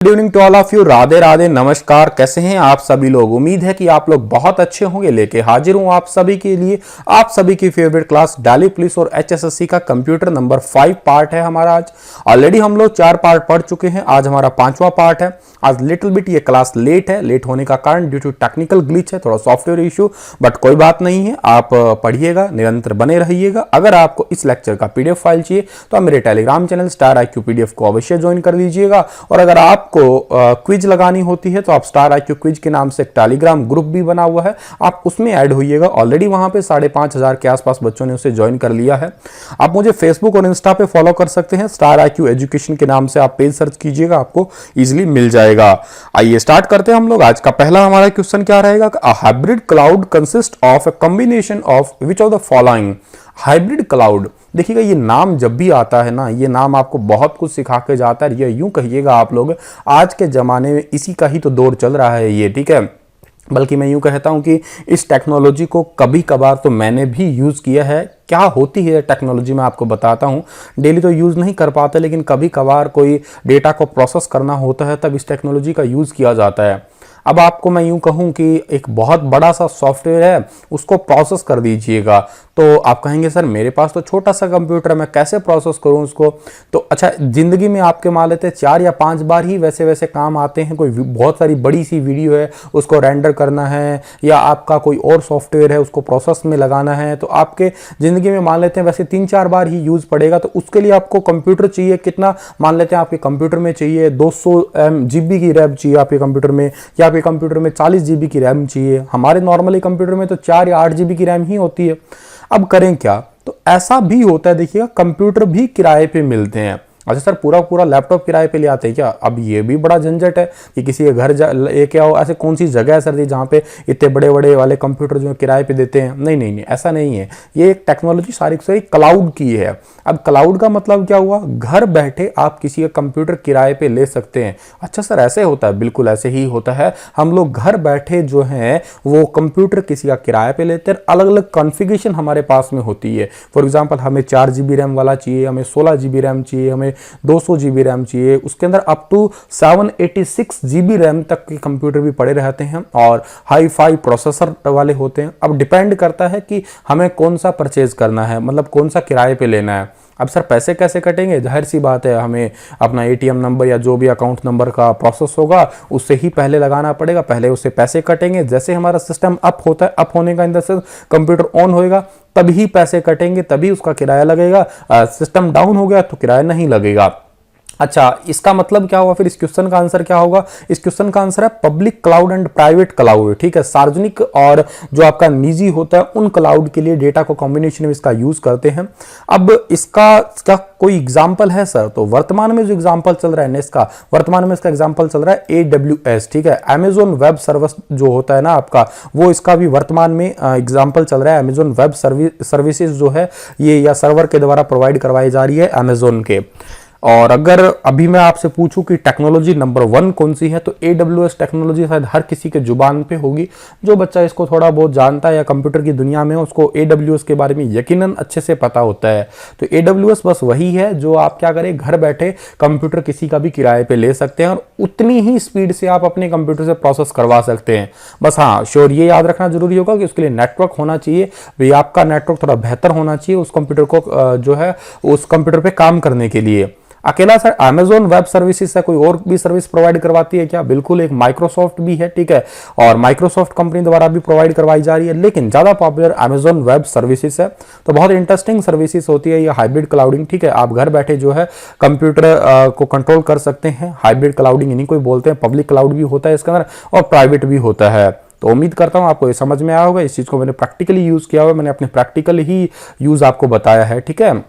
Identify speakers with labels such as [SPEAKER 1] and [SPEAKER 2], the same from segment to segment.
[SPEAKER 1] Good evening to all of you. Radhe Radhe, नमस्कार। कैसे हैं आप सभी लोग? उम्मीद है कि आप लोग बहुत अच्छे होंगे। लेके हाजिर हूं आप सभी के लिए आप सभी की फेवरेट क्लास दिल्ली पुलिस और एचएसएससी का कंप्यूटर नंबर 5 पार्ट है हमारा। आज ऑलरेडी हम लोग 4 पार्ट पढ़ चुके हैं, आज हमारा 5वां पार्ट है। आज लिटिल बिट ये क्लास लेट है। लेट होने का कारण ड्यू टू टेक्निकल ग्लिच है, थोड़ा सॉफ्टवेयर इशू, बट कोई बात नहीं है। आप पढ़िएगा, निरंतर बने रहिएगा। अगर आपको इस लेक्चर का पीडीएफ फाइल चाहिए तो आप मेरे Telegram channel star IQ PDF को अवश्य ज्वाइन कर लीजिएगा। और अगर आपको क्विज लगानी होती है तो आप स्टार IQ क्विज के नाम से एक टेलीग्राम ग्रुप भी बना हुआ है, आप उसमें ऐड होइएगा। ऑलरेडी वहां पे 5,500 के आसपास बच्चों ने उसे ज्वाइन कर लिया है। आप मुझे फेसबुक और इंस्टा पे फॉलो कर सकते हैं, स्टार IQ एजुकेशन के नाम से आप पेज सर्च कीजिएगा, आपको इजीली मिल जाएगा। आइए स्टार्ट करते हैं हम लोग। आज का पहला हमारा क्वेश्चन क्या रहेगा? Hybrid cloud consist of a combination of which of the following. Hybrid cloud, देखिएगा ये नाम जब भी आता है ना, ये नाम आपको बहुत कुछ सिखा के जाता है। ये यूं कहिएगा आप लोग, आज के जमाने में इसी का ही तो दौर चल रहा है ये, ठीक है। बल्कि मैं यूं कहता हूं कि इस टेक्नोलॉजी को कभी कभार तो मैंने भी यूज़ किया है। क्या होती है टेक्नोलॉजी मैं आपको बताता हूं। डेली तो यूज़ नहीं कर पाते, लेकिन कभी कभार कोई डेटा को प्रोसेस करना होता है तब इस टेक्नोलॉजी का यूज़ किया जाता है। अब आपको मैं यूं कहूं कि एक बहुत बड़ा सा सॉफ्टवेयर है, उसको प्रोसेस कर दीजिएगा, तो आप कहेंगे सर मेरे पास तो छोटा सा कंप्यूटर है, मैं कैसे प्रोसेस करूं उसको? तो अच्छा, जिंदगी में आपके मान लेते 4 या 5 बार ही वैसे वैसे काम आते हैं। कोई बहुत सारी बड़ी सी वीडियो है, उसको रेंडर करना है, या आपका कोई और सॉफ्टवेयर है, उसको प्रोसेस में लगाना है, तो आपके जिंदगी में मान लेते हैं वैसे 3-4 बार ही यूज पड़ेगा। तो उसके लिए आपको कंप्यूटर चाहिए कितना? मान लेते हैं आपके कंप्यूटर में चाहिए 200 GB की रैम चाहिए आपके कंप्यूटर में, या आपके कंप्यूटर में 40 GB की रैम चाहिए। हमारे नॉर्मली कंप्यूटर में तो 4 या 8 GB की रैम ही होती है। अब करें क्या? तो ऐसा भी होता है, देखिएगा कंप्यूटर भी किराए पे मिलते हैं। अच्छा सर, पूरा पूरा लैपटॉप किराए पे ले आते हैं क्या? अब ये भी बड़ा झंझट है कि किसी के घर लेके आओ। ऐसे कौन सी जगह है सर जी जहाँ पे इतने बड़े बड़े वाले कंप्यूटर जो किराए पे देते हैं? नहीं नहीं नहीं, ऐसा नहीं है। ये एक टेक्नोलॉजी सारी क्लाउड की है। अब क्लाउड का मतलब क्या हुआ? घर बैठे आप किसी का कंप्यूटर किराए पे ले सकते हैं। अच्छा सर, ऐसे होता है? बिल्कुल ऐसे ही होता है। हम लोग घर बैठे जो है वो कंप्यूटर किसी का किराए पे लेते हैं। अलग अलग कॉन्फ़िगरेशन हमारे पास में होती है। फॉर एग्जाम्पल, हमें 4 GB रैम वाला चाहिए, हमें 16 GB रैम चाहिए, हमें 200 GB रैम चाहिए। उसके अंदर अप टू 786 GB रैम तक के कंप्यूटर भी पड़े रहते हैं और हाई फाई प्रोसेसर वाले होते हैं। अब डिपेंड करता है कि हमें कौन सा परचेज करना है, मतलब कौन सा किराए पे लेना है। अब सर पैसे कैसे कटेंगे? जाहिर सी बात है, हमें अपना ATM नंबर या जो भी अकाउंट नंबर का प्रोसेस होगा उससे ही पहले लगाना पड़ेगा। पहले उससे पैसे कटेंगे। जैसे हमारा सिस्टम अप होता है, अप होने का in the sense computer on होएगा तभी पैसे कटेंगे, तभी उसका किराया लगेगा। सिस्टम डाउन हो गया तो किराया नहीं लगेगा। अच्छा, इसका मतलब क्या हुआ? फिर इस क्वेश्चन का आंसर क्या होगा? इस क्वेश्चन का आंसर है public cloud and private cloud, ठीक है। सार्वजनिक और जो आपका निजी होता है उन क्लाउड के लिए डेटा को कॉम्बिनेशन में इसका यूज करते हैं। अब इसका क्या कोई एग्जाम्पल है सर? तो वर्तमान में जो एग्जाम्पल चल रहा है नेक्स्ट का, वर्तमान में इसका एग्जाम्पल चल रहा है AWS, ठीक है। अमेजोन वेब सर्विस जो होता है ना आपका, वो इसका भी वर्तमान में एग्जाम्पल चल रहा है। अमेजोन वेब सर्विसेज जो है ये या सर्वर के द्वारा प्रोवाइड करवाई जा रही है अमेजोन के। और अगर अभी मैं आपसे पूछूं कि टेक्नोलॉजी नंबर 1 कौन सी है, तो AWS टेक्नोलॉजी शायद हर किसी के जुबान पे होगी। जो बच्चा इसको थोड़ा बहुत जानता है या कंप्यूटर की दुनिया में उसको AWS के बारे में यकीनन अच्छे से पता होता है। तो AWS बस वही है जो आप क्या करें, घर बैठे कंप्यूटर किसी का भी किराए पे ले सकते हैं और उतनी ही स्पीड से आप अपने कंप्यूटर से प्रोसेस करवा सकते हैं। बस हाँ, श्योर ये याद रखना जरूरी होगा कि उसके लिए नेटवर्क होना चाहिए, भाई आपका नेटवर्क थोड़ा बेहतर होना चाहिए उस कंप्यूटर को जो है उस कंप्यूटर पे काम करने के लिए। अकेला सर अमेजोन वेब सर्विसेज से कोई और भी सर्विस प्रोवाइड करवाती है क्या? बिल्कुल, एक माइक्रोसॉफ्ट भी है, ठीक है, और माइक्रोसॉफ्ट कंपनी द्वारा भी प्रोवाइड करवाई जा रही है, लेकिन ज्यादा पॉपुलर अमेजोन वेब सर्विसेज है। तो बहुत इंटरेस्टिंग सर्विसेज होती है ये हाइब्रिड क्लाउडिंग, ठीक है। आप घर बैठे जो है कंप्यूटर को कंट्रोल कर सकते हैं। हाइब्रिड क्लाउडिंग इन्हीं को बोलते हैं। पब्लिक क्लाउड भी होता है इसके अंदर और प्राइवेट भी होता है। तो उम्मीद करता हूं आपको ये समझ में आया होगा। इस चीज को मैंने प्रैक्टिकली यूज किया हुआ, मैंने अपने प्रैक्टिकल ही यूज आपको बताया है, ठीक है।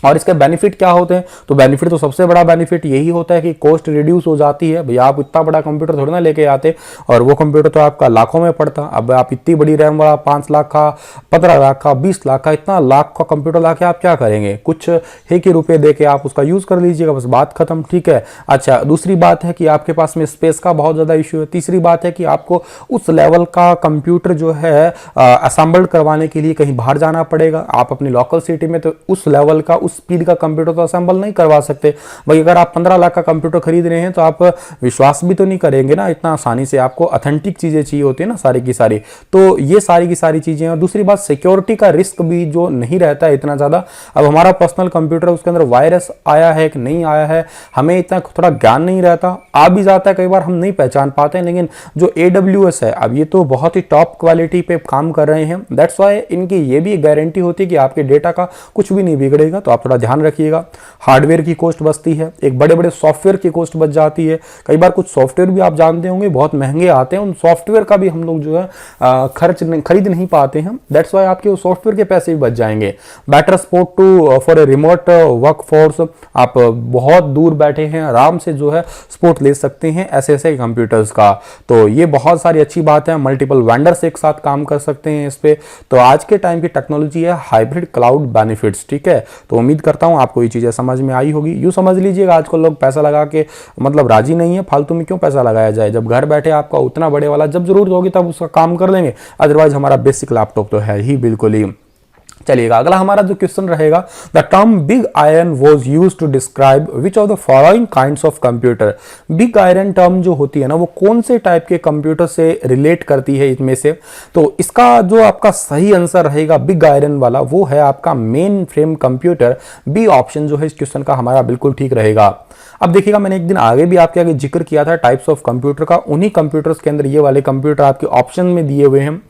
[SPEAKER 1] और इसके बेनिफिट क्या होते हैं? तो बेनिफिट तो सबसे बड़ा बेनिफिट यही होता है कि कॉस्ट रिड्यूस हो जाती है। भैया आप इतना बड़ा कंप्यूटर थोड़ी ना लेके आते, और वो कंप्यूटर तो आपका लाखों में पड़ता। अब आप इतनी बड़ी रैम वाला 5 लाख का, 15 लाख का, 20 लाख का, इतना लाख का कंप्यूटर लाके आप क्या करेंगे? कुछ एक ही रुपये दे के आप उसका यूज कर लीजिएगा, बस बात खत्म, ठीक है। अच्छा, दूसरी बात है कि आपके पास में स्पेस का बहुत ज्यादा इश्यू है। तीसरी बात है कि आपको उस लेवल का कंप्यूटर जो है असेंबल्ड करवाने के लिए कहीं बाहर जाना पड़ेगा। आप अपनी लोकल सिटी में तो उस लेवल का, उस उस स्पीड का कंप्यूटर तो असेंबल नहीं करवा सकते भाई। अगर आप 15 लाख का कंप्यूटर खरीद रहे हैं तो आप विश्वास भी तो नहीं करेंगे ना इतना आसानी से, आपको ऑथेंटिक चीजें चाहिए होती है ना सारी की सारी। तो ये सारी की सारी चीजें। और दूसरी बात, सिक्योरिटी का रिस्क भी जो नहीं रहता है इतना ज्यादा। अब हमारा पर्सनल कंप्यूटर, उसके अंदर वायरस आया है कि नहीं आया है, हमें इतना थोड़ा ज्ञान नहीं रहता। आ भी जाता है कई बार, हम नहीं पहचान पाते हैं। लेकिन जो AWS है, अब ये तो बहुत ही टॉप क्वालिटी पे काम कर रहे हैं, दैट्स वाई इनकी ये भी गारंटी होती है कि आपके डेटा का कुछ भी नहीं बिगड़ेगा। तो आप थोड़ा ध्यान रखिएगा। हार्डवेयर की कॉस्ट बचती है, एक बड़े बड़े सॉफ्टवेयर की कॉस्ट बच जाती है। कई बार कुछ सॉफ्टवेयर भी आप जानते होंगे बहुत महंगे आते हैं, उन सॉफ्टवेयर का भी हम लोग जो है खरीद नहीं पाते हैं, दैट्स वाई आपके सॉफ्टवेयर के पैसे भी बच जाएंगे। Better support to for a remote work force, आप बहुत दूर बैठे हैं आराम से जो है सपोर्ट ले सकते हैं ऐसे ऐसे कंप्यूटर्स का। तो ये बहुत सारी अच्छी बात है। मल्टीपल वेंडर्स एक साथ काम कर सकते हैं इस पे। तो आज के टाइम की टेक्नोलॉजी है हाइब्रिड क्लाउड बेनिफिट्स, ठीक है। तो उम्मीद करता हूं आपको ये चीजें समझ में आई होगी। यूं समझ लीजिएगा आजकल लोग पैसा लगा के मतलब राजी नहीं है, फालतू में क्यों पैसा लगाया जाए, जब घर बैठे आपका उतना बड़े वाला जब जरूरत होगी तब उसका काम कर लेंगे। अदरवाइज हमारा बेसिक लैपटॉप तो है ही बिल्कुल ही। चलिएगा अगला हमारा जो क्वेश्चन रहेगा, the term big iron was use to describe which of the following kinds of computer. Big iron term जो होती है ना, वो कौन से टाइप के कंप्यूटर से रिलेट करती है इनमें से। तो इसका जो आपका सही आंसर रहेगा बिग आयरन वाला, वो है आपका mainframe computer. B option जो है इस क्वेश्चन का हमारा बिल्कुल ठीक रहेगा। अब देखिएगा, मैंने एक दिन आगे भी आपके आगे जिक्र किया था टाइप्स ऑफ कंप्यूटर का, उन्हीं कंप्यूटर्स के अंदर ये वाले कंप्यूटर आपके ऑप्शन में दिए हुए हैं।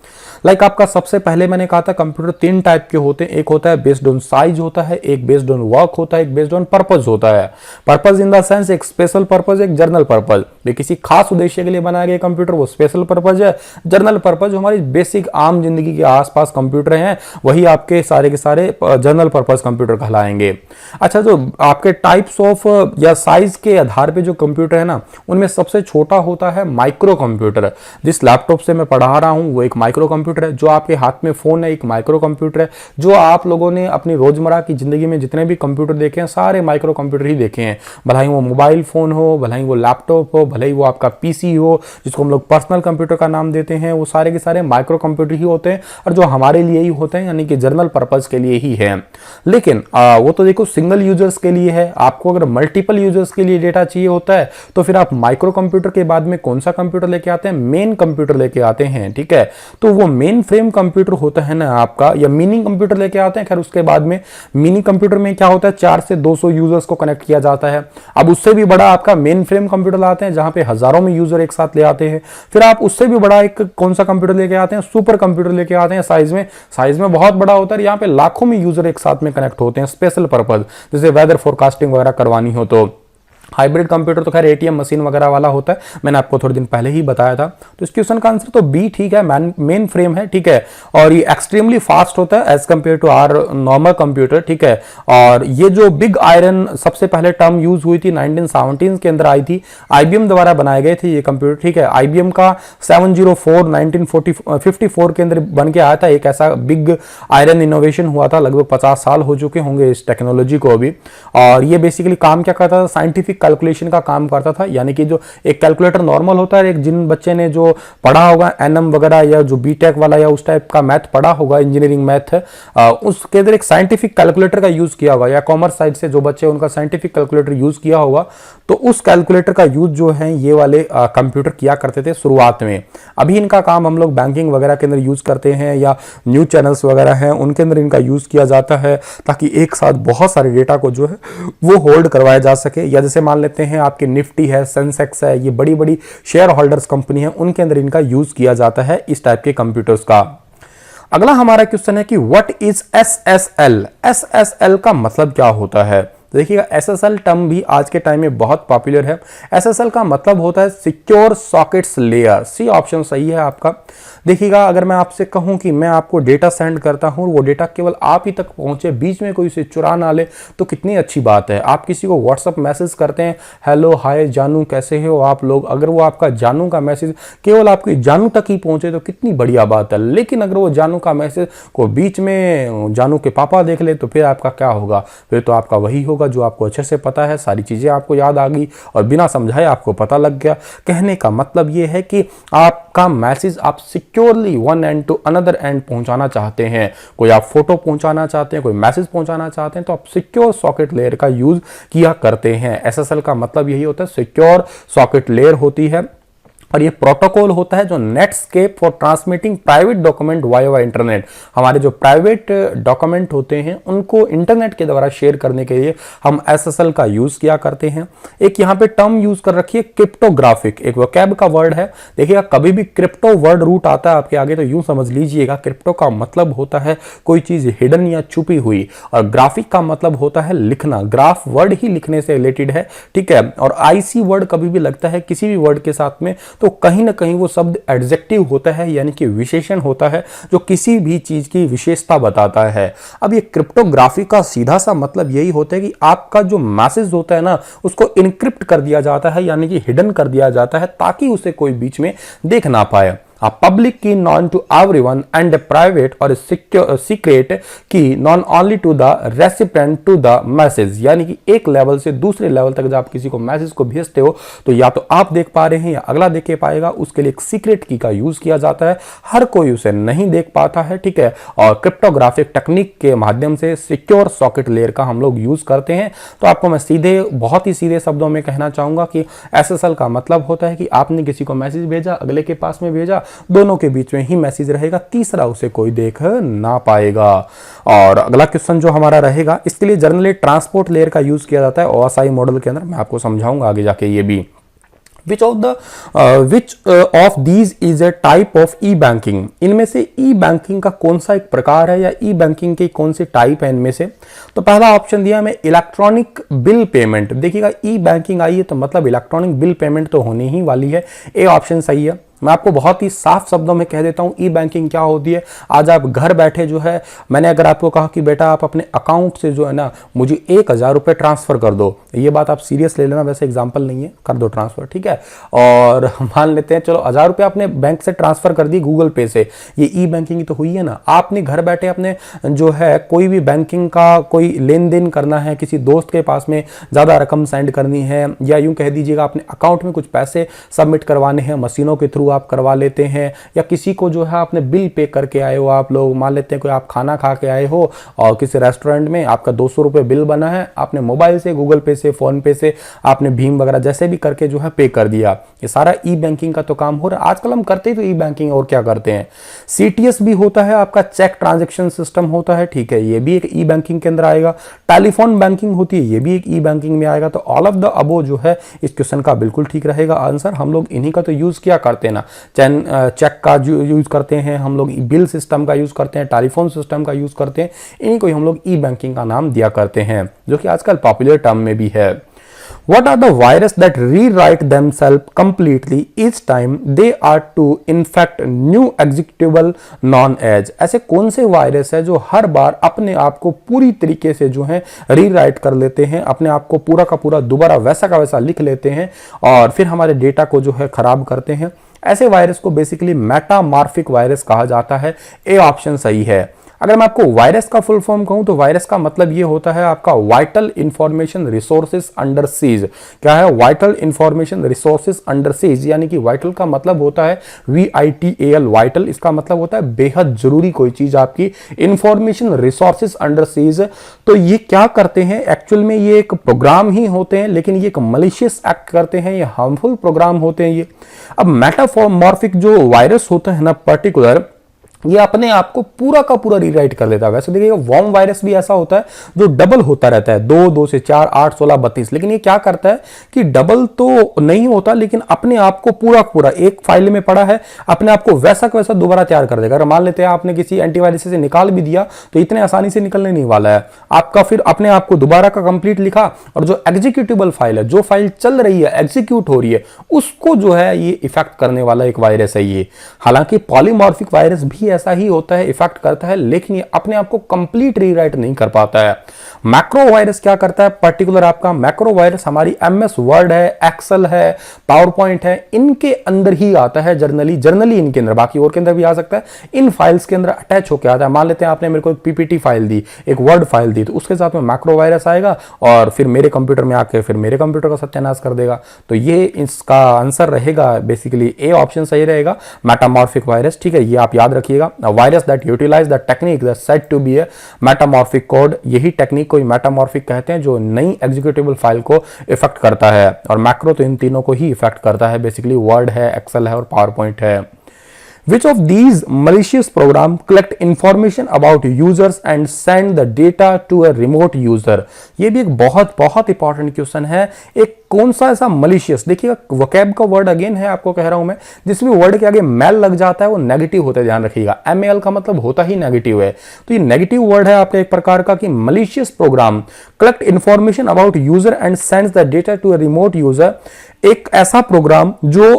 [SPEAKER 1] लाइक आपका सबसे पहले मैंने कहा था कंप्यूटर 3 टाइप के होते हैं, एक होता है बेस्ड ऑन साइज होता है, एक बेस्ड ऑन वर्क होता है, एक बेस्ड ऑन पर्पज होता है। पर्पज इन द सेंस एक स्पेशल पर्पज, एक जर्नल पर्पज। किसी खास उद्देश्य के लिए बनाया गया कंप्यूटर वो स्पेशल पर्पज है। जर्नल पर्पज हमारी बेसिक आम जिंदगी के आसपास कंप्यूटर हैं, वही आपके सारे के सारे जर्नल पर्पज कंप्यूटर कहलाएंगे। अच्छा, जो आपके टाइप्स ऑफ या साइज के आधार पे जो कंप्यूटर है ना, उनमें सबसे छोटा होता है माइक्रो कंप्यूटर। जिस लैपटॉप से मैं पढ़ा रहा हूं वो एक माइक्रो कंप्यूटर है, जो आपके हाथ में फोन है एक माइक्रो कंप्यूटर है। जो आप लोगों ने अपनी रोजमर्रा की जिंदगी में जितने भी कंप्यूटर देखे हैं सारे माइक्रो कंप्यूटर ही देखे हैं, भला ही वो मोबाइल फोन हो, भला ही वो लैपटॉप हो, भले ही वो आपका पीसी हो जिसको हम लोग पर्सनल कंप्यूटर का नाम देते हैं, वो सारे के सारे माइक्रो कंप्यूटर ही होते हैं और जो हमारे लिए ही होते हैं, यानी कि जर्नल पर्पज के लिए ही है। लेकिन वो तो देखो सिंगल यूजर्स के लिए है। आपको अगर मल्टीपल यूजर्स के लिए डेटा चाहिए होता है तो फिर आप माइक्रो कंप्यूटर के बाद में कौन सा कंप्यूटर लेके आते हैं, मेन कंप्यूटर लेके आते हैं, ठीक है। तो वो मेन फ्रेम कंप्यूटर होता है ना आपका, या मिनी कंप्यूटर लेके आते हैं। खैर उसके बाद में मिनी कंप्यूटर में क्या होता है, 4 से 200 यूजर्स को कनेक्ट किया जाता है। अब उससे भी बड़ा आपका मेन फ्रेम कंप्यूटर लाते हैं जहां पे हजारों में यूजर एक साथ ले आते हैं। फिर आप उससे भी बड़ा एक कौन सा कंप्यूटर लेके आते हैं, सुपर कंप्यूटर लेके आते हैं। साइज में बहुत बड़ा होता है, यहाँ पे लाखों में यूजर एक साथ में कनेक्ट होते हैं स्पेशल पर्पज, जैसे वेदर फोरकास्टिंग वगैरह करवानी हो तो। हाइब्रिड कंप्यूटर तो खैर एटीएम मशीन वगैरह वाला होता है, मैंने आपको थोड़े दिन पहले ही बताया था। तो इस क्वेश्चन का आंसर तो बी ठीक है, मेन फ्रेम है, ठीक है। और ये एक्सट्रीमली फास्ट होता है as compare to our normal computer, ठीक है। और ये जो बिग आयरन सबसे पहले टर्म यूज हुई थी 1917 के अंदर आई थी, आईबीएम द्वारा बनाए गए थे ये कंप्यूटर, ठीक है। आईबीएम का 704 1954 के अंदर बन के आया था, एक ऐसा बिग आयरन इनोवेशन हुआ था। लगभग 50 साल हो चुके होंगे इस टेक्नोलॉजी को अभी। और ये बेसिकली काम क्या करता था, साइंटिफिक कैलकुलेशन का काम करता था। यानी कि जो एक कैलकुलेटर नॉर्मल होता है, एक जिन बच्चे ने जो पढ़ा होगा एनएम वगैरह या जो बीटेक वाला या उस टाइप का मैथ पढ़ा होगा, इंजीनियरिंग मैथ, उसके अंदर एक साइंटिफिक कैलकुलेटर का यूज किया होगा, या कॉमर्स साइड से जो बच्चे उनका साइंटिफिक कैलकुलेटर यूज किया होगा, तो उस कैलकुलेटर का यूज जो है ये वाले कंप्यूटर किया करते थे शुरुआत में। अभी इनका काम हम लोग बैंकिंग वगैरह के अंदर यूज करते हैं, या न्यूज चैनल्स वगैरह हैं उनके अंदर इनका यूज किया जाता है, ताकि एक साथ बहुत सारे डेटा को जो है वो होल्ड करवाया जा सके। या जैसे मान लेते हैं आपके निफ्टी है, सेंसेक्स है, ये बड़ी बड़ी शेयर होल्डर्स कंपनी है, उनके अंदर इनका यूज किया जाता है इस टाइप के कंप्यूटर्स का। अगला हमारा क्वेश्चन है कि व्हाट इज एसएसएल। एसएसएल का मतलब क्या होता है। देखिएगा, एसएसएल टर्म भी आज के टाइम में बहुत पॉपुलर है। एसएसएल का मतलब होता है secure sockets layer. C option सही है आपका। देखिएगा, अगर मैं आपसे कहूं कि मैं आपको डेटा सेंड करता हूं, वो डेटा केवल आप ही तक पहुंचे, बीच में कोई उसे चुरा ना ले, तो कितनी अच्छी बात है। आप किसी को व्हाट्सअप मैसेज करते हैं, हेलो हाय जानू कैसे हो आप लोग, अगर वो आपका जानू का मैसेज केवल आपकी जानू तक ही पहुंचे तो कितनी बढ़िया बात है। लेकिन अगर वो जानू का मैसेज को बीच में जानू के पापा देख ले तो फिर आपका क्या होगा, फिर तो आपका वही होगा होगा जो आपको अच्छे से पता है, सारी चीज़ें आपको याद आ गई और बिना समझाए आपको पता लग गया। कहने का मतलब ये है कि आपका मैसेज आप securely one end to another end पहुंचाना चाहते हैं, कोई आप फोटो पहुंचाना चाहते हैं, कोई मैसेज पहुंचाना चाहते हैं, तो आप सिक्योर सॉकेट लेयर का यूज किया करते हैं। एसएसएल का मतलब यही होता है, सिक्योर सॉकेट लेयर होती है और ये प्रोटोकॉल होता है जो Netscape for transmitting private document via internet. हमारे जो प्राइवेट डॉक्यूमेंट होते हैं उनको इंटरनेट के द्वारा शेयर करने के लिए हम एसएसएल का यूज किया करते हैं। एक यहाँ पे टर्म यूज कर रखी है क्रिप्टोग्राफिक, एक वोकैब का वर्ड है। देखिएगा कभी भी क्रिप्टो वर्ड रूट आता है आपके आगे तो यूं समझ लीजिएगा क्रिप्टो का मतलब होता है कोई चीज हिडन या छुपी हुई, और ग्राफिक का मतलब होता है लिखना, ग्राफ वर्ड ही लिखने से रिलेटेड है, ठीक है। और आईसी वर्ड कभी भी लगता है किसी भी वर्ड के साथ में तो कहीं ना कहीं वो शब्द एडजेक्टिव होता है, यानी कि विशेषण होता है जो किसी भी चीज की विशेषता बताता है। अब ये क्रिप्टोग्राफी का सीधा सा मतलब यही होता है कि आपका जो मैसेज होता है ना उसको इनक्रिप्ट कर दिया जाता है, यानी कि हिडन कर दिया जाता है ताकि उसे कोई बीच में देख ना पाए। A public key known to everyone and a private or a secret key known only to the recipient to the message। यानी कि एक लेवल से दूसरे लेवल तक जब आप किसी को मैसेज को भेजते हो तो या तो आप देख पा रहे हैं या अगला देख के पाएगा, उसके लिए एक सीक्रेट की का यूज किया जाता है, हर कोई उसे नहीं देख पाता है, ठीक है। और क्रिप्टोग्राफिक टेक्निक के माध्यम से सिक्योर सॉकेट लेयर का हम लोग यूज करते हैं। तो आपको मैं सीधे बहुत ही सीधे शब्दों में कहना चाहूंगा कि एसएसएल का मतलब होता है कि आपने किसी को मैसेज भेजा, अगले के पास में भेजा, दोनों के बीच में ही मैसेज रहेगा, तीसरा उसे कोई देख ना पाएगा। और अगला क्वेश्चन जो हमारा रहेगा, इसके लिए जनरली ट्रांसपोर्ट लेयर का यूज किया जाता है ओएसआई मॉडल के अंदर, मैं आपको समझाऊंगा आगे जाके ये भी। which of these is a type of e-banking। इनमें से e-banking का कौन सा एक प्रकार है या e-banking की कौन सी टाइप है इनमें से? तो पहला ऑप्शन दिया हमें इलेक्ट्रॉनिक बिल पेमेंट। देखिएगा e-banking आई है तो मतलब इलेक्ट्रॉनिक बिल पेमेंट तो होनी ही वाली है, ए ऑप्शन सही है। मैं आपको बहुत ही साफ शब्दों में कह देता हूं ई बैंकिंग क्या होती है। आज आप घर बैठे जो है, मैंने अगर आपको कहा कि बेटा आप अपने अकाउंट से जो है ना मुझे 1000 रुपये ट्रांसफर कर दो, ये बात आप सीरियस ले लेना, वैसे एग्जांपल नहीं है, कर दो ट्रांसफर, ठीक है। और मान लेते हैं चलो 1000 रुपये आपने बैंक से ट्रांसफर कर दी गूगल पे से, ये ई बैंकिंग तो हुई है ना। आपने घर बैठे अपने जो है कोई भी बैंकिंग का कोई लेन देन करना है, किसी दोस्त के पास में ज्यादा रकम सेंड करनी है, या यूं कह दीजिएगा अपने अकाउंट में कुछ पैसे सबमिट करवाने हैं, मशीनों के थ्रू आप करवा लेते हैं, या किसी को जो है आपने बिल पे करके आए हो, आप लोग मान लेते हैं कोई आप खाना खा के आए हो और किसी रेस्टोरेंट में आपका 200 रुपये बिल बना है, आपने मोबाइल से, गूगल पे से, फोन पे से, आपने भीम वगैरह जैसे भी करके जो है पे कर दिया। ये सारा ई बैंकिंग का तो काम हो रहा है। आजकल हम करते ही तो ई बैंकिंग, और क्या करते हैं। सीटीएस भी होता है, आपका चेक ट्रांजेक्शन सिस्टम होता है, ठीक है, ये भी एक ई बैंकिंग के अंदर आएगा। टेलीफोन बैंकिंग होती है, ये भी एक ई बैंकिंग में आएगा। तो ऑल ऑफ द अबो जो है इस क्वेश्चन का बिल्कुल ठीक रहेगा आंसर। हम लोग इन्हीं का तो यूज किया करते हैं ना, चेक का यूज करते हैं हम लोग, बिल सिस्टम का यूज करते हैं, टेलीफोन सिस्टम का यूज करते हैं, इन्हीं को हम लोग ई बैंकिंग का नाम दिया करते हैं, जो कि आजकल पॉपुलर टर्म में भी है। What are the viruses that rewrite themselves completely each time they are to infect new executable known as? ऐसे कौन से वायरस है जो हर बार अपने आप को पूरी तरीके से जो है रीराइट कर लेते हैं, अपने आप को पूरा का पूरा दोबारा वैसा का वैसा लिख लेते हैं और फिर हमारे डेटा को जो है खराब करते हैं? ऐसे वायरस को बेसिकली मेटामॉर्फिक वायरस कहा जाता है। ए ऑप्शन सही है। अगर मैं आपको वायरस का फुल फॉर्म कहूं तो वायरस का मतलब ये होता है आपका vital information resources under seize. क्या है vital information resources under seize, यानी कि वाइटल का मतलब होता है VITAL, वाइटल, इसका मतलब होता है बेहद जरूरी कोई चीज आपकी, इंफॉर्मेशन रिसोर्सेज अंडर सीज। तो ये क्या करते हैं एक्चुअल में, ये एक प्रोग्राम ही होते हैं, लेकिन ये एक मलिशियस एक्ट करते हैं, ये हार्मफुल प्रोग्राम होते हैं ये। अब मेटामॉर्फिक जो वायरस होता है ना पर्टिकुलर, ये अपने आप को पूरा का पूरा रीराइट कर लेता है। वैसे देखिएगा वॉर्म वायरस भी ऐसा होता है जो डबल होता रहता है, 2, 2 से 4, 8, 16, 32, लेकिन ये क्या करता है कि डबल तो नहीं होता, लेकिन अपने आप को पूरा पूरा एक फाइल में पड़ा है, अपने आप को वैसा का वैसा दोबारा तैयार कर देगा। अगर मान लेते हैं आपने किसी एंटीवायरस से निकाल भी दिया तो इतने आसानी से निकलने नहीं वाला है आपका, फिर अपने आप को दोबारा का कंप्लीट लिखा और जो एग्जीक्यूटेबल फाइल है, जो फाइल चल रही है, एग्जीक्यूट हो रही है, उसको जो है ये इफेक्ट करने वाला एक वायरस है ये। हालांकि पॉलीमॉर्फिक वायरस भी ऐसा ही होता है, इफेक्ट करता है, लेकिन ये अपने आप को कंप्लीट रीराइट नहीं कर पाता है। मैक्रो वायरस क्या करता है, पर्टिकुलर आपका मैक्रो वायरस हमारी एमएस वर्ड है, एक्सेल है, पावर पॉइंट है, इनके अंदर ही आता है जर्नली इनके अंदर, बाकी और के अंदर भी आ सकता है, इन फाइल्स के अंदर अटैच होकर आता है। मान लेते हैं आपने मेरे को एक पीपीटी फाइल दी, एक वर्ड फाइल दी, तो उसके साथ में मैक्रो वायरस आएगा और फिर मेरे कंप्यूटर में आके फिर मेरे कंप्यूटर का सत्यानाश कर देगा। तो ये इसका आंसर रहेगा बेसिकली ए ऑप्शन सही रहेगा, मेटामॉर्फिक वायरस। ठीक है, ये आप याद रखिएगा। Virus that utilize the technique that said to be a metamorphic code, यही टेक्निक को मेटामॉर्फिक कहते हैं, जो नई एग्जीक्यूटेबल फाइल को इफेक्ट करता है। और मैक्रो तो इन तीनों को ही इफेक्ट करता है, बेसिकली वर्ड है, एक्सेल है और पावर पॉइंट है। Which of these malicious program collect information about users and send the data to a remote user? ये भी एक बहुत बहुत इंपॉर्टेंट क्वेश्चन है। एक कौन सा ऐसा मलिशियस, देखिएगा वोकैब का वर्ड अगेन है, आपको कह रहा हूं मैं, जिसमें वर्ड के आगे मेल लग जाता है वो नेगेटिव होता है, ध्यान रखिएगा। एमएल का मतलब होता ही नेगेटिव है, तो ये नेगेटिव वर्ड है आपका एक प्रकार का कि malicious program collect information about user and sends the data to a remote user. एक ऐसा प्रोग्राम जो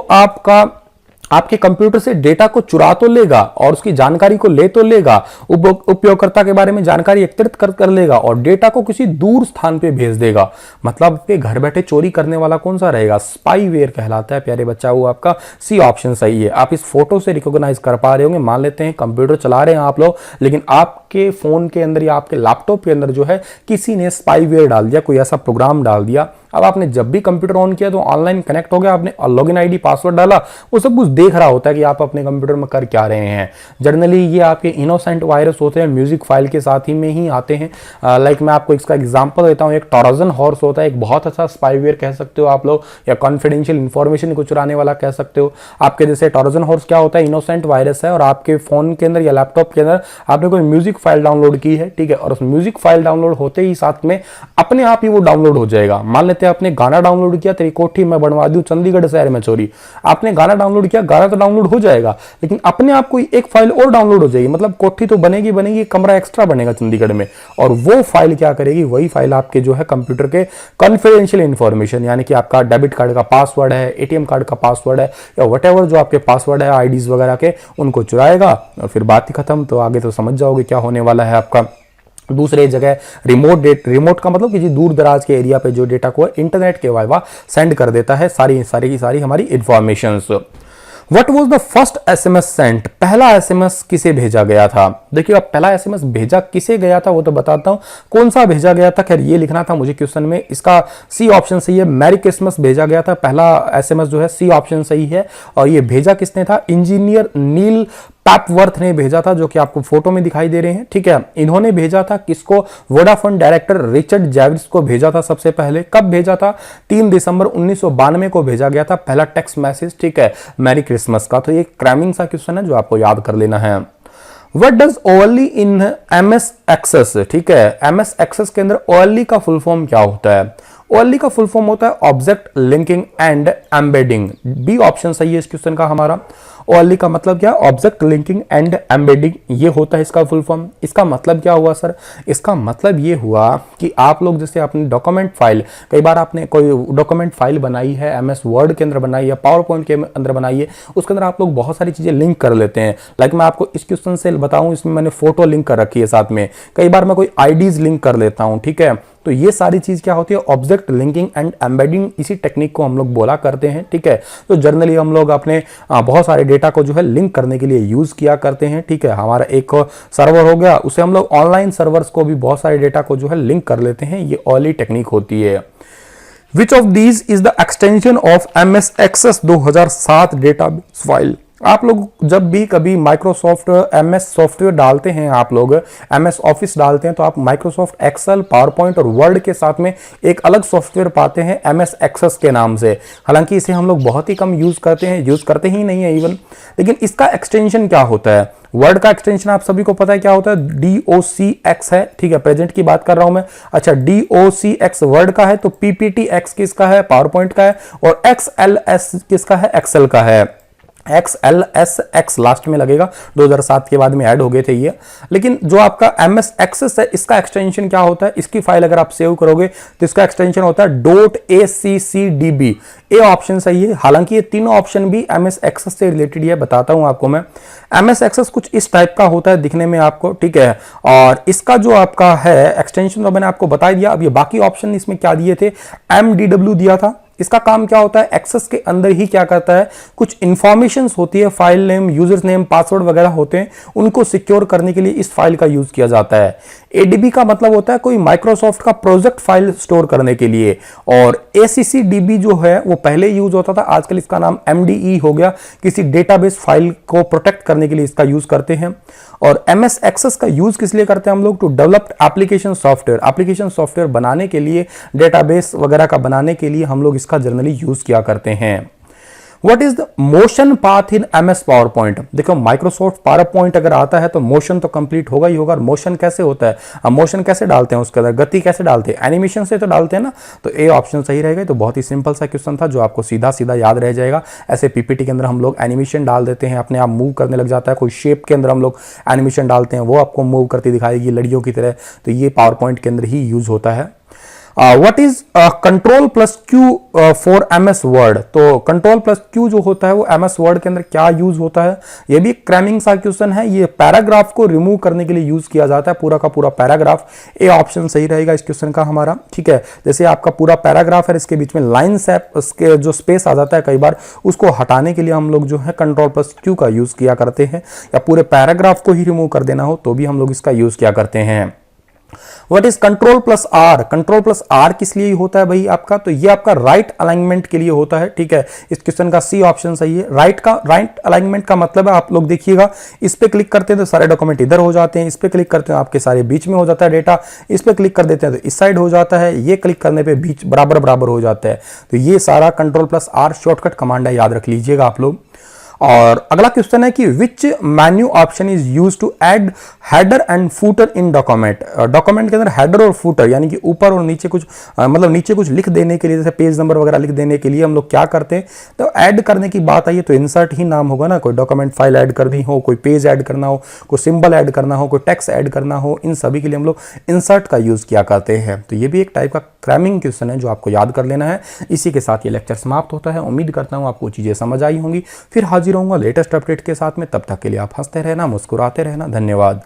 [SPEAKER 1] आपके कंप्यूटर से डेटा को चुरा तो लेगा और उसकी जानकारी को ले तो लेगा, उपयोगकर्ता के बारे में जानकारी एकत्रित कर लेगा और डेटा को किसी दूर स्थान पे भेज देगा। मतलब के घर बैठे चोरी करने वाला कौन सा रहेगा, स्पाईवेयर कहलाता है प्यारे बच्चा, वो आपका सी ऑप्शन सही है। आप इस फोटो से रिकॉग्नाइज कर पा रहे होंगे, मान लेते हैं कंप्यूटर चला रहे हैं आप लोग, लेकिन आपके फोन के अंदर या आपके लैपटॉप के अंदर जो है किसी ने स्पाईवेयर डाल दिया, कोई ऐसा प्रोग्राम डाल दिया। अब आपने जब भी कंप्यूटर ऑन किया तो ऑनलाइन कनेक्ट हो गया, आपने लॉगिन आईडी पासवर्ड डाला, वो सब कुछ देख रहा होता है कि आप अपने कंप्यूटर में कर क्या रहे हैं। जनरली ये आपके इनोसेंट वायरस होते हैं, म्यूजिक फाइल के साथ ही में ही आते हैं। लाइक मैं आपको इसका एग्जांपल देता हूं, एक ट्रोजन हॉर्स होता है, एक बहुत अच्छा स्पाईवेयर कह सकते हो आप लोग, या कॉन्फिडेंशियल इंफॉर्मेशन को चुराने वाला कह सकते हो। आपके जैसे ट्रोजन हॉर्स क्या होता है, इनोसेंट वायरस है और आपके फोन के अंदर या लैपटॉप के अंदर आपने कोई म्यूजिक फाइल डाउनलोड की है, ठीक है, और उस म्यूजिक फाइल डाउनलोड होते ही साथ में अपने आप ही वो डाउनलोड हो जाएगा। मान लेते हैं आपने गाना डाउनलोड किया, तेरी कोठी मैं बनवा दूं चंडीगढ़ शहर में चोरी, आपने गाना डाउनलोड किया, गाना तो डाउनलोड हो जाएगा, लेकिन अपने आप कोई एक फाइल और डाउनलोड हो जाएगी, मतलब कोठी तो बनेगी, कमरा एक्स्ट्रा बनेगा चंडीगढ़ में, और वो फाइल क्या करेगी, वही फाइल आपके जो है कंप्यूटर के कॉन्फिडेंशियल इंफॉर्मेशन, यानी कि आपका डेबिट कार्ड का पासवर्ड है, एटीएम कार्ड का पासवर्ड है, या व्हाटएवर जो आपके पासवर्ड है आईडीज वगैरह के, उनको चुराएगा और फिर बात ही खत्म। तो आगे तो समझ जाओगे क्या होने वाला है आपका। दूसरे जगह रिमोट का मतलब किसी दूर दराज के एरिया पे जो डेटा को इंटरनेट के वाइवा सेंड कर देता है सारी की सारी हमारी informations. What was the first SMS sent? पहला SMS किसे भेजा गया था? देखिए अब पहला SMS भेजा किसे गया था वो तो बताता हूं, कौन सा भेजा गया था, खैर ये लिखना था मुझे क्वेश्चन में, इसका सी ऑप्शन सही है, मैरी क्रिसमस भेजा गया था। पहला SMS जो है सी ऑप्शन सही है, और ये भेजा किसने था, इंजीनियर नील पैपवर्थ ने भेजा था, जो कि आपको फोटो में दिखाई दे रहे हैं, ठीक है। इन्होंने भेजा था किसको, वोडाफोन डायरेक्टर रिचर्ड जेविस को भेजा था सबसे पहले। कब भेजा था, 3 दिसंबर 1992 को भेजा गया था पहला टेक्स्ट मैसेज, ठीक है, मैरी क्रिसमस का। तो ये क्रैमिंग सा क्वेश्चन है जो आपको याद कर लेना है। What does OLE in MS Access, ठीक है, MS Access के अंदर OLE का फुल फॉर्म क्या होता है? OLE का फुल फॉर्म होता है object linking and embedding. B option सही है इस क्वेश्चन का हमारा। OLE का मतलब क्या, ऑब्जेक्ट लिंकिंग एंड एम्बेडिंग, ये होता है इसका फुल फॉर्म। इसका मतलब क्या हुआ सर, इसका मतलब ये हुआ कि आप लोग जैसे अपनी डॉक्यूमेंट फाइल, कई बार आपने कोई डॉक्यूमेंट फाइल बनाई है, MS वर्ड के अंदर बनाई है, पावर पॉइंट के अंदर बनाई है, उसके अंदर आप लोग बहुत सारी चीजें लिंक कर लेते हैं। लाइक मैं आपको इस क्वेश्चन से बताऊं, इसमें मैंने फोटो लिंक कर रखी है साथ में, कई बार मैं कोई आईडीज लिंक कर लेता हूं, ठीक है। तो ये सारी चीज क्या होती है, ऑब्जेक्ट लिंकिंग एंड एम्बेडिंग, इसी टेक्निक को हम लोग बोला करते हैं, ठीक है। तो जनरली हम लोग अपने बहुत सारे डेटा को जो है लिंक करने के लिए यूज किया करते हैं, ठीक है। हमारा एक सर्वर हो गया, उसे हम लोग ऑनलाइन सर्वर्स को भी बहुत सारे डेटा को जो है लिंक कर लेते हैं, ये OLE टेक्निक होती है। Which of these is the extension of MS Access 2007 database file? आप लोग जब भी कभी माइक्रोसॉफ्ट MS सॉफ्टवेयर डालते हैं, आप लोग MS ऑफिस डालते हैं, तो आप माइक्रोसॉफ्ट एक्सेल, पावर पॉइंट और वर्ड के साथ में एक अलग सॉफ्टवेयर पाते हैं MS एक्सेस के नाम से। हालांकि इसे हम लोग बहुत ही कम यूज करते हैं, यूज करते ही नहीं है इवन, लेकिन इसका एक्सटेंशन क्या होता है, वर्ड का एक्सटेंशन आप सभी को पता है क्या होता है, DOCX है, ठीक है, प्रेजेंट की बात कर रहा हूं मैं। अच्छा, DOCX वर्ड का है, तो PPTX किसका है, पावर पॉइंट का है, और XLS किसका है, एक्सेल का है। XLSX लास्ट में लगेगा, 2007 के बाद में ऐड हो गए थे ये। लेकिन जो आपका MS Access है, इसका एक्सटेंशन क्या होता है, इसकी फाइल अगर आप सेव करोगे तो इसका एक्सटेंशन होता है .accdb। ए ऑप्शन सही है। हालांकि ये तीनों ऑप्शन भी MS Access से रिलेटेड है, बताता हूं आपको मैं। MS Access कुछ इस टाइप का होता है दिखने में आपको, ठीक है। और इसका जो आपका है एक्सटेंशन तो मैंने आपको बता दिया। अब ये बाकी ऑप्शन इसमें क्या दिए थे, MDW दिया था। इसका काम क्या होता है, एक्सेस के अंदर ही क्या करता है, कुछ इंफॉर्मेशंस होती है, file name, user name, password वगैरह होते हैं, उनको सिक्योर करने के लिए इस फाइल का यूज किया जाता है। एडीबी का मतलब होता है कोई माइक्रोसॉफ्ट का प्रोजेक्ट फाइल स्टोर करने के लिए। और ACCDB जो है वो पहले यूज होता था, आजकल इसका नाम MDE हो गया, किसी डेटाबेस फाइल को प्रोटेक्ट करने के लिए इसका यूज करते हैं। और MS Access का यूज किस लिए करते हैं हम लोग, टू डेवलप एप्लीकेशन सॉफ्टवेयर बनाने के लिए, डेटाबेस वगैरह का बनाने के लिए हम लोग इसका जनरली यूज किया करते हैं। What is the motion path in MS PowerPoint. देखो माइक्रोसॉफ्ट पावरपॉइंट अगर आता है तो मोशन तो कंप्लीट होगा ही होगा। मोशन कैसे होता है, हम मोशन कैसे डालते हैं उसके अंदर, गति कैसे डालते हैं, एनिमेशन से तो डालते हैं ना। तो ए ऑप्शन सही रहेगा। तो बहुत ही सिंपल सा क्वेश्चन था जो आपको सीधा सीधा याद रह जाएगा। ऐसे पीपीटी के अंदर हम लोग एनिमेशन डाल देते हैं, अपने आप मूव करने लग जाता है। कोई शेप के अंदर हम लोग एनिमेशन डालते हैं, वो आपको मूव करती दिखाएगी लड़ियों की तरह। तो ये पावरपॉइंट के अंदर ही यूज होता है। What is control plus Q for MS word. तो कंट्रोल प्लस क्यू जो होता है वो MS वर्ड के अंदर क्या यूज होता है, ये भी क्रैमिंग सा क्वेश्चन है। ये पैराग्राफ को रिमूव करने के लिए यूज किया जाता है, पूरा का पूरा पैराग्राफ। ए ऑप्शन सही रहेगा इस क्वेश्चन का हमारा, ठीक है। जैसे आपका पूरा पैराग्राफ है, इसके बीच में लाइन्स है, उसके जो स्पेस आ जाता है कई बार, उसको हटाने के लिए हम लोग जो है कंट्रोल प्लस क्यू का यूज किया करते हैं। या पूरे पैराग्राफ को ही रिमूव कर देना हो तो भी हम लोग इसका यूज किया करते हैं। What is control plus R. Control plus R किस लिए होता है भाई आपका, तो ये आपका राइट अलाइनमेंट के लिए होता है, ठीक है। इस क्वेश्चन का सी ऑप्शन सही है। राइट अलाइनमेंट का मतलब है, आप लोग देखिएगा, इस पे क्लिक करते हैं तो सारे डॉक्यूमेंट इधर हो जाते हैं, इस पे क्लिक करते हैं आपके सारे बीच में हो जाता है डेटा, इस पे क्लिक कर देते हैं तो इस साइड हो जाता है, ये क्लिक करने पे बीच बराबर बराबर हो जाता है। तो ये सारा control plus R shortcut command है, याद रख लीजिएगा आप लोग। और अगला क्वेश्चन है कि which menu option is use to add header and footer in document. Document के अंदर हेडर और फूटर यानी कि ऊपर और नीचे कुछ मतलब नीचे कुछ लिख देने के लिए, जैसे पेज नंबर वगैरह लिख देने के लिए हम लोग क्या करते हैं, तो ऐड करने की बात आई है तो इंसर्ट ही नाम होगा ना। कोई डॉक्यूमेंट फाइल ऐड करनी हो, कोई पेज ऐड करना हो, कोई सिंबल ऐड करना हो, कोई टेक्स्ट ऐड करना हो, इन सभी के लिए हम लोग इंसर्ट का यूज किया करते हैं। तो ये भी एक टाइप का क्रैमिंग क्वेश्चन है जो आपको याद कर लेना है। इसी के साथ ये लेक्चर समाप्त होता है। उम्मीद करता हूँ आपको चीजें समझ आई होंगी। फिर हाजिर होऊंगा लेटेस्ट अपडेट के साथ में, तब तक के लिए आप हंसते रहना, मुस्कुराते रहना। धन्यवाद।